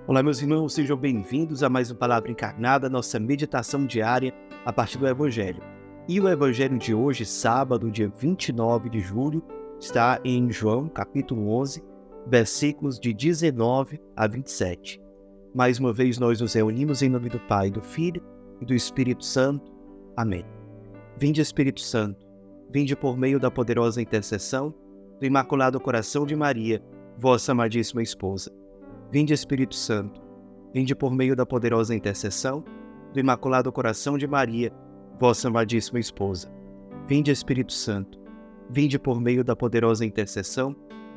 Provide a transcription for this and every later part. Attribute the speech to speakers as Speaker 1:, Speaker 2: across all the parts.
Speaker 1: Olá, meus irmãos, sejam bem-vindos a mais uma Palavra Encarnada, nossa meditação diária a partir do Evangelho. E o Evangelho de hoje, sábado, dia 29 de julho, está em João, capítulo 11, versículos de 19 a 27. Mais uma vez nós nos reunimos em nome do Pai, do Filho e do Espírito Santo. Amém. Vinde, Espírito Santo, vinde por meio da poderosa intercessão do Imaculado Coração de Maria, vossa amadíssima esposa. Vinde, Espírito Santo, vinde por meio da poderosa intercessão do Imaculado Coração de Maria, vossa amadíssima esposa. Vinde, Espírito Santo, vinde por meio da poderosa intercessão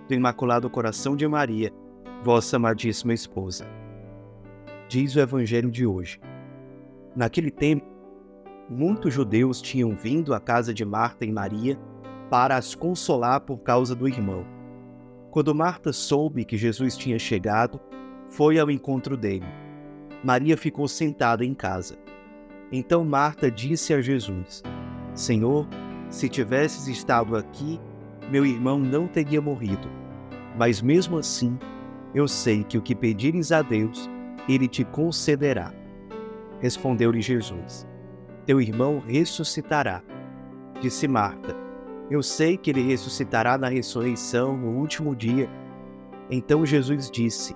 Speaker 1: do Imaculado Coração de Maria, vossa amadíssima esposa. Diz o Evangelho de hoje. Naquele tempo, muitos judeus tinham vindo à casa de Marta e Maria para as consolar por causa do irmão. Quando Marta soube que Jesus tinha chegado, foi ao encontro dele. Maria ficou sentada em casa. Então Marta disse a Jesus: Senhor, se tivesses estado aqui, meu irmão não teria morrido. Mas mesmo assim, eu sei que o que pedires a Deus, Ele te concederá. Respondeu-lhe Jesus: Teu irmão ressuscitará. Disse Marta: Eu sei que ele ressuscitará na ressurreição no último dia. Então Jesus disse: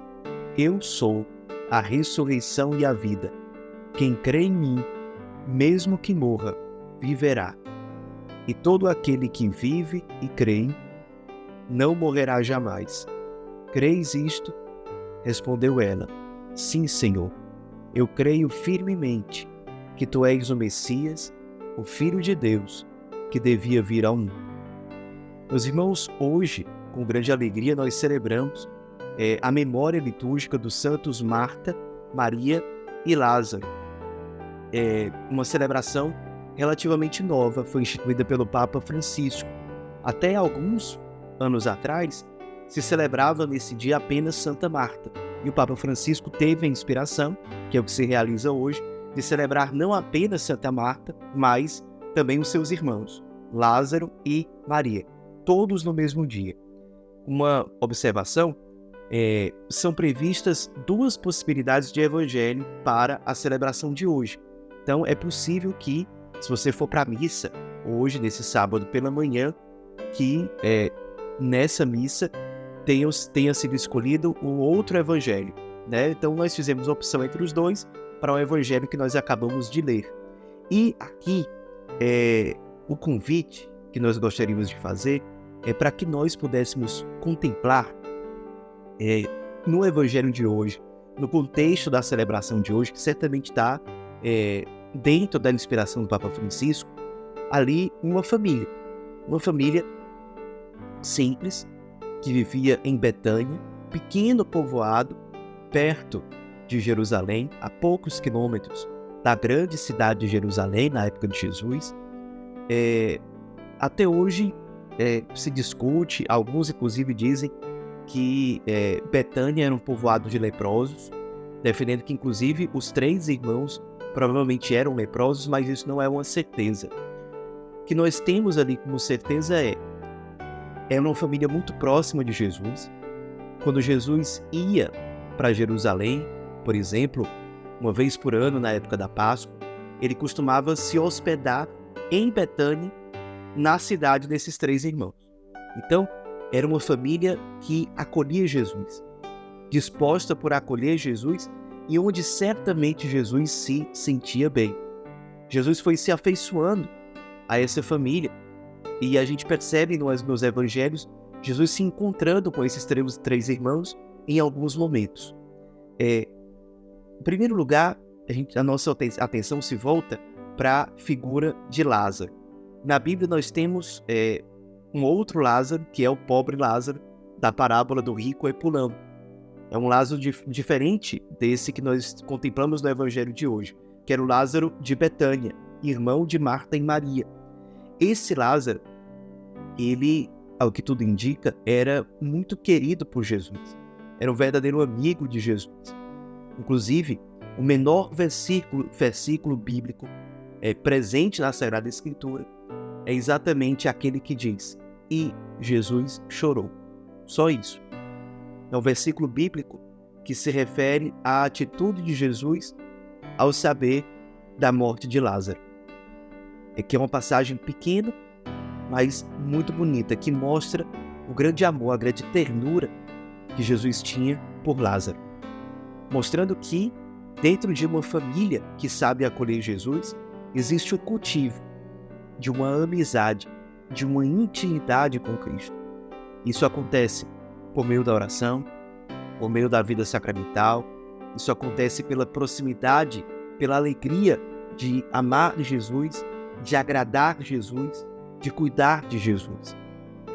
Speaker 1: Eu sou a ressurreição e a vida. Quem crê em mim, mesmo que morra, viverá. E todo aquele que vive e crê não morrerá jamais. Creis isto? Respondeu ela: Sim, Senhor. Eu creio firmemente que tu és o Messias, o Filho de Deus, que devia vir ao mundo. Meus irmãos, hoje, com grande alegria, nós celebramos a memória litúrgica dos santos Marta, Maria e Lázaro. Uma celebração relativamente nova, foi instituída pelo Papa Francisco. Até alguns anos atrás, se celebrava nesse dia apenas Santa Marta. E o Papa Francisco teve a inspiração, que é o que se realiza hoje, de celebrar não apenas Santa Marta, mas também os seus irmãos, Lázaro e Maria, todos no mesmo dia. Uma observação, são previstas duas possibilidades de evangelho para a celebração de hoje. Então é possível que, se você for para a missa, hoje, nesse sábado pela manhã, que nessa missa tenha sido escolhido um outro evangelho, né? Então nós fizemos a opção entre os dois para o evangelho que nós acabamos de ler. E aqui, o convite que nós gostaríamos de fazer é para que nós pudéssemos contemplar no Evangelho de hoje, no contexto da celebração de hoje, que certamente está dentro da inspiração do Papa Francisco, ali uma família simples, que vivia em Betânia, pequeno povoado, perto de Jerusalém, a poucos quilômetros da grande cidade de Jerusalém, na época de Jesus. Até hoje se discute, alguns inclusive dizem que Betânia era um povoado de leprosos, defendendo que inclusive os 3 irmãos provavelmente eram leprosos, mas isso não é uma certeza. O que nós temos ali como certeza é uma família muito próxima de Jesus. Quando Jesus ia para Jerusalém, por exemplo, uma vez por ano, na época da Páscoa, ele costumava se hospedar em Betânia, na cidade desses 3 irmãos. Então, era uma família que acolhia Jesus, disposta por acolher Jesus e onde certamente Jesus se sentia bem. Jesus foi se afeiçoando a essa família e a gente percebe nos evangelhos Jesus se encontrando com esses 3 irmãos em alguns momentos. Em primeiro lugar, a nossa atenção se volta para a figura de Lázaro. Na Bíblia nós temos um outro Lázaro, que é o pobre Lázaro, da parábola do rico Epulão. É um Lázaro diferente desse que nós contemplamos no Evangelho de hoje, que era o Lázaro de Betânia, irmão de Marta e Maria. Esse Lázaro, ele, ao que tudo indica, era muito querido por Jesus. Era um verdadeiro amigo de Jesus. Inclusive, o menor versículo bíblico presente na Sagrada Escritura é exatamente aquele que diz: E Jesus chorou. Só isso. É um versículo bíblico que se refere à atitude de Jesus ao saber da morte de Lázaro. Aqui é uma passagem pequena, mas muito bonita, que mostra o grande amor, a grande ternura que Jesus tinha por Lázaro. Mostrando que, dentro de uma família que sabe acolher Jesus, existe o cultivo de uma amizade, de uma intimidade com Cristo. Isso acontece por meio da oração, por meio da vida sacramental. Isso acontece pela proximidade, pela alegria de amar Jesus, de agradar Jesus, de cuidar de Jesus.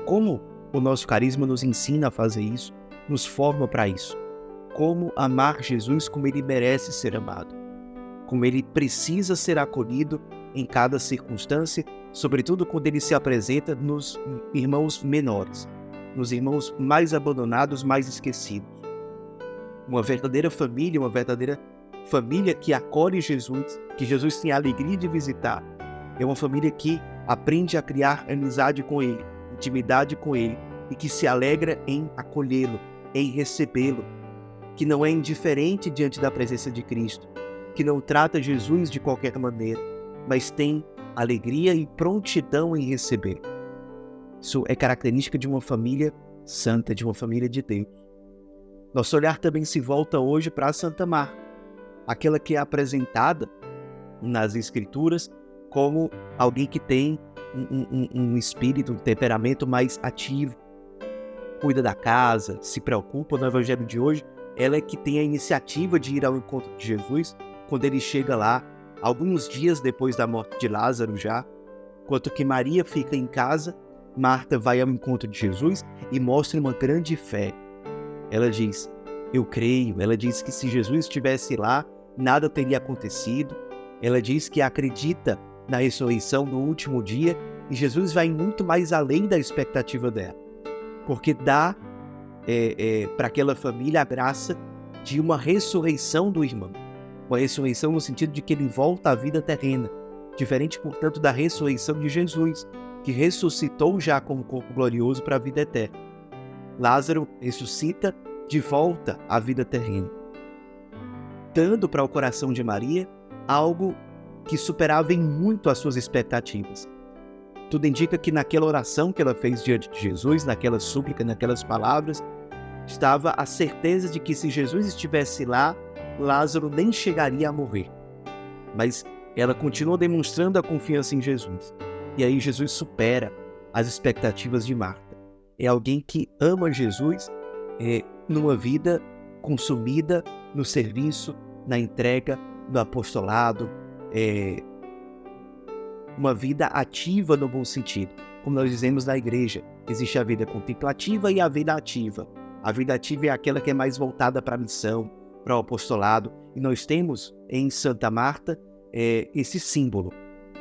Speaker 1: Como o nosso carisma nos ensina a fazer isso, nos forma para isso. Como amar Jesus como ele merece ser amado, como ele precisa ser acolhido em cada circunstância, sobretudo quando ele se apresenta nos irmãos menores, nos irmãos mais abandonados, mais esquecidos. Uma verdadeira família que acolhe Jesus, que Jesus tem a alegria de visitar, é uma família que aprende a criar amizade com ele, intimidade com ele, e que se alegra em acolhê-lo, em recebê-lo, que não é indiferente diante da presença de Cristo, que não trata Jesus de qualquer maneira, mas tem alegria e prontidão em receber. Isso é característica de uma família santa, de uma família de Deus. Nosso olhar também se volta hoje para a Santa Marta, aquela que é apresentada nas Escrituras como alguém que tem um espírito, um temperamento mais ativo, cuida da casa, se preocupa. No Evangelho de hoje, ela é que tem a iniciativa de ir ao encontro de Jesus quando ele chega lá, alguns dias depois da morte de Lázaro já. Enquanto que Maria fica em casa, Marta vai ao encontro de Jesus e mostra uma grande fé. Ela diz, eu creio. Ela diz que se Jesus estivesse lá, nada teria acontecido. Ela diz que acredita na ressurreição no último dia, e Jesus vai muito mais além da expectativa dela, porque dá para aquela família a graça de uma ressurreição do irmão. Uma ressurreição no sentido de que ele volta à vida terrena, diferente, portanto, da ressurreição de Jesus, que ressuscitou já com um corpo glorioso para a vida eterna. Lázaro ressuscita de volta à vida terrena, dando para o coração de Maria algo que superava em muito as suas expectativas. Tudo indica que naquela oração que ela fez diante de Jesus, naquela súplica, naquelas palavras, estava a certeza de que se Jesus estivesse lá, Lázaro nem chegaria a morrer. Mas ela continua demonstrando a confiança em Jesus. E aí Jesus supera as expectativas de Marta. É alguém que ama Jesus numa vida consumida no serviço, na entrega, no apostolado, uma vida ativa no bom sentido. Como nós dizemos na igreja, existe a vida contemplativa e a vida ativa. A vida ativa é aquela que é mais voltada para a missão, para o apostolado. E nós temos em Santa Marta esse símbolo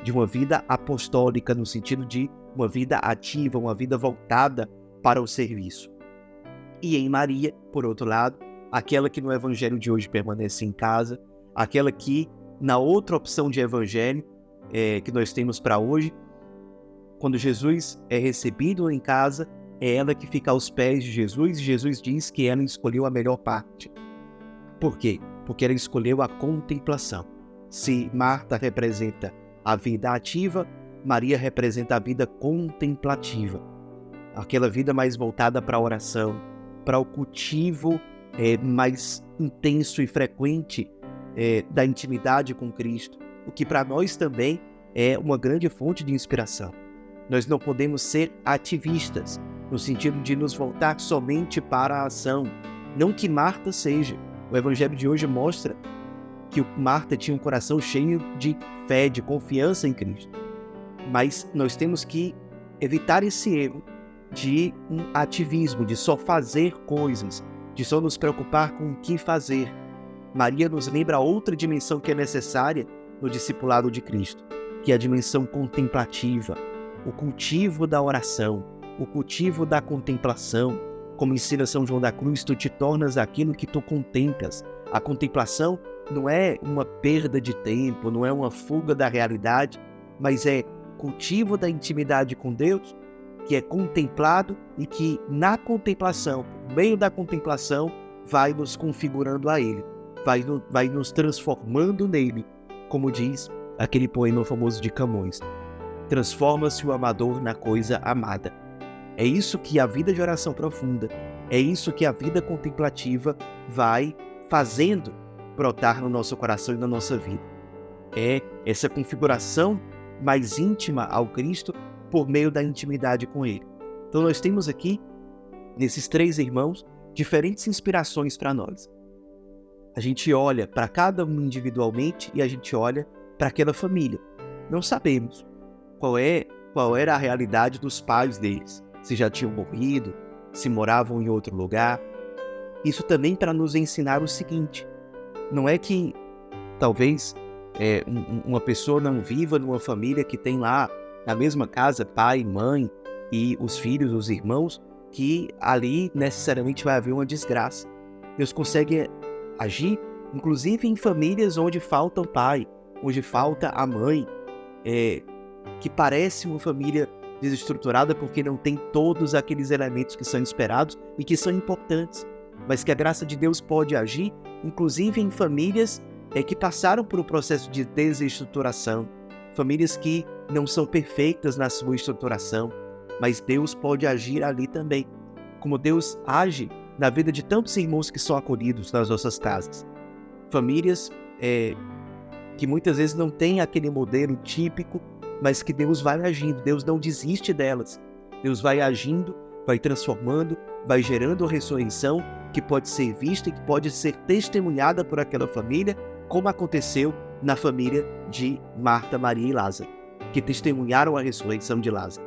Speaker 1: de uma vida apostólica, no sentido de uma vida ativa, uma vida voltada para o serviço. E em Maria, por outro lado, aquela que no Evangelho de hoje permanece em casa, aquela que na outra opção de Evangelho que nós temos para hoje, quando Jesus é recebido em casa, é ela que fica aos pés de Jesus, e Jesus diz que ela escolheu a melhor parte. Por quê? Porque ela escolheu a contemplação. Se Marta representa a vida ativa, Maria representa a vida contemplativa. Aquela vida mais voltada para a oração, para o cultivo mais intenso e frequente da intimidade com Cristo, o que para nós também é uma grande fonte de inspiração. Nós não podemos ser ativistas, no sentido de nos voltar somente para a ação. Não que Marta seja. O Evangelho de hoje mostra que Marta tinha um coração cheio de fé, de confiança em Cristo. Mas nós temos que evitar esse erro de um ativismo, de só fazer coisas, de só nos preocupar com o que fazer. Maria nos lembra outra dimensão que é necessária no discipulado de Cristo, que é a dimensão contemplativa, o cultivo da oração, o cultivo da contemplação. Como ensina São João da Cruz, tu te tornas aquilo que tu contemplas. A contemplação não é uma perda de tempo, não é uma fuga da realidade, mas é cultivo da intimidade com Deus, que é contemplado e que na contemplação, por meio da contemplação, vai nos configurando a Ele, vai nos transformando nele, como diz aquele poema famoso de Camões. Transforma-se o amador na coisa amada. É isso que a vida de oração profunda, é isso que a vida contemplativa vai fazendo brotar no nosso coração e na nossa vida. É essa configuração mais íntima ao Cristo por meio da intimidade com Ele. Então nós temos aqui, nesses 3 irmãos, diferentes inspirações para nós. A gente olha para cada um individualmente e a gente olha para aquela família. Não sabemos qual era a realidade dos pais deles, se já tinham morrido, se moravam em outro lugar. Isso também para nos ensinar o seguinte: não é que talvez uma pessoa não viva numa família que tem lá na mesma casa pai, mãe e os filhos, os irmãos, que ali necessariamente vai haver uma desgraça. Deus consegue agir, inclusive em famílias onde falta o pai, onde falta a mãe, que parece uma família desestruturada porque não tem todos aqueles elementos que são esperados e que são importantes, mas que a graça de Deus pode agir, inclusive em famílias que passaram por um processo de desestruturação, famílias que não são perfeitas na sua estruturação, mas Deus pode agir ali também, como Deus age na vida de tantos irmãos que são acolhidos nas nossas casas. Famílias que muitas vezes não têm aquele modelo típico, mas que Deus vai agindo, Deus não desiste delas. Deus vai agindo, vai transformando, vai gerando a ressurreição que pode ser vista e que pode ser testemunhada por aquela família, como aconteceu na família de Marta, Maria e Lázaro, que testemunharam a ressurreição de Lázaro.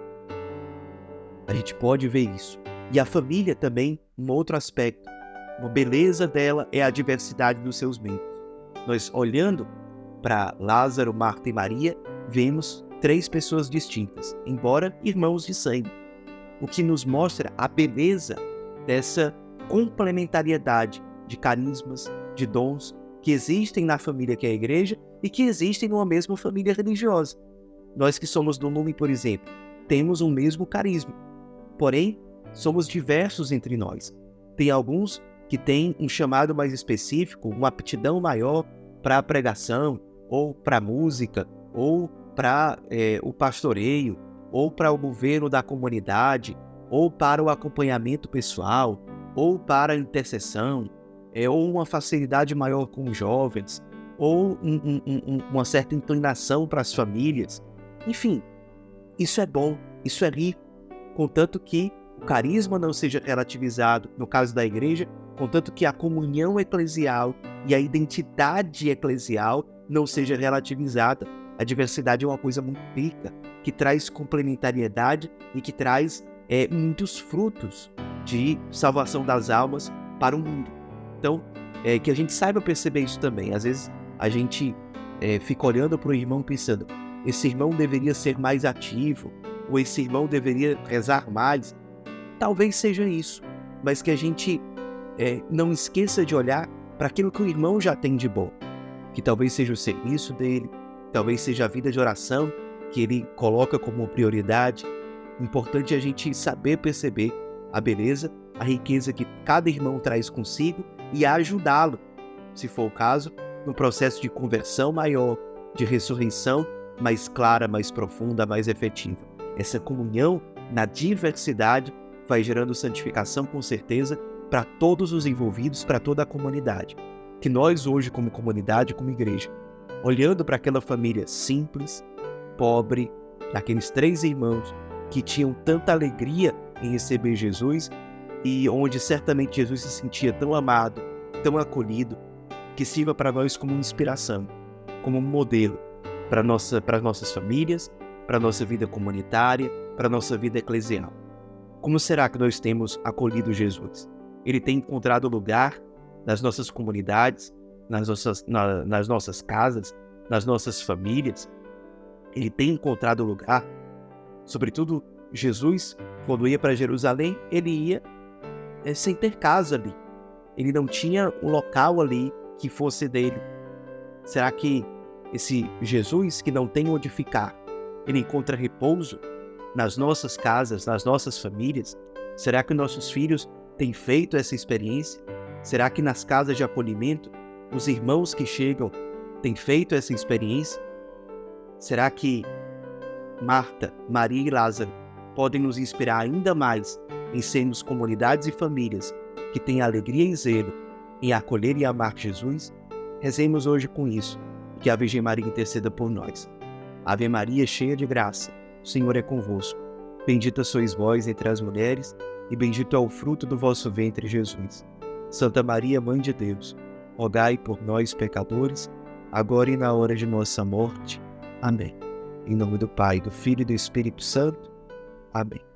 Speaker 1: A gente pode ver isso. E a família também, um outro aspecto, uma beleza dela é a diversidade dos seus membros. Nós, olhando para Lázaro, Marta e Maria, vemos 3 pessoas distintas, embora irmãos de sangue, o que nos mostra a beleza dessa complementariedade de carismas, de dons que existem na família que é a igreja e que existem numa mesma família religiosa. Nós que somos do Lume, por exemplo, temos um mesmo carisma, porém somos diversos entre nós. Tem alguns que têm um chamado mais específico, uma aptidão maior para a pregação, ou para a música, ou para o pastoreio, ou para o governo da comunidade, ou para o acompanhamento pessoal, ou para a intercessão, ou uma facilidade maior com os jovens, ou uma certa inclinação para as famílias. Enfim, isso é bom, isso é rico, contanto que o carisma não seja relativizado, no caso da igreja, contanto que a comunhão eclesial e a identidade eclesial não seja relativizada. A diversidade é uma coisa muito rica, que traz complementariedade e que traz muitos frutos de salvação das almas para o mundo. Então, que a gente saiba perceber isso também. Às vezes a gente fica olhando para o irmão pensando, esse irmão deveria ser mais ativo, ou esse irmão deveria rezar mais. Talvez seja isso, mas que a gente não esqueça de olhar para aquilo que o irmão já tem de bom, que talvez seja o serviço dele, talvez seja a vida de oração que ele coloca como prioridade. Importante a gente saber perceber a beleza, a riqueza que cada irmão traz consigo e ajudá-lo, se for o caso, no processo de conversão maior, de ressurreição mais clara, mais profunda, mais efetiva. Essa comunhão na diversidade vai gerando santificação com certeza para todos os envolvidos, para toda a comunidade. Que nós hoje, como comunidade, como igreja, olhando para aquela família simples, pobre, daqueles 3 irmãos que tinham tanta alegria em receber Jesus e onde certamente Jesus se sentia tão amado, tão acolhido, que sirva para nós como inspiração, como um modelo para as nossas famílias, para a nossa vida comunitária, para a nossa vida eclesial. Como será que nós temos acolhido Jesus? Ele tem encontrado lugar nas nossas comunidades, nas nossas casas, nas nossas famílias? Ele tem encontrado lugar? Sobretudo, Jesus, quando ia para Jerusalém, ele ia sem ter casa ali. Ele não tinha um local ali que fosse dele. Será que esse Jesus que não tem onde ficar, ele encontra repouso nas nossas casas, nas nossas famílias? Será que nossos filhos têm feito essa experiência? Será que nas casas de acolhimento, os irmãos que chegam têm feito essa experiência? Será que Marta, Maria e Lázaro podem nos inspirar ainda mais em sermos comunidades e famílias que têm alegria e zelo em acolher e amar Jesus? Rezemos hoje com isso, e que a Virgem Maria interceda por nós. Ave Maria, cheia de graça, o Senhor é convosco. Bendita sois vós entre as mulheres, e bendito é o fruto do vosso ventre, Jesus. Santa Maria, Mãe de Deus, rogai por nós, pecadores, agora e na hora de nossa morte. Amém. Em nome do Pai, do Filho e do Espírito Santo. Amém.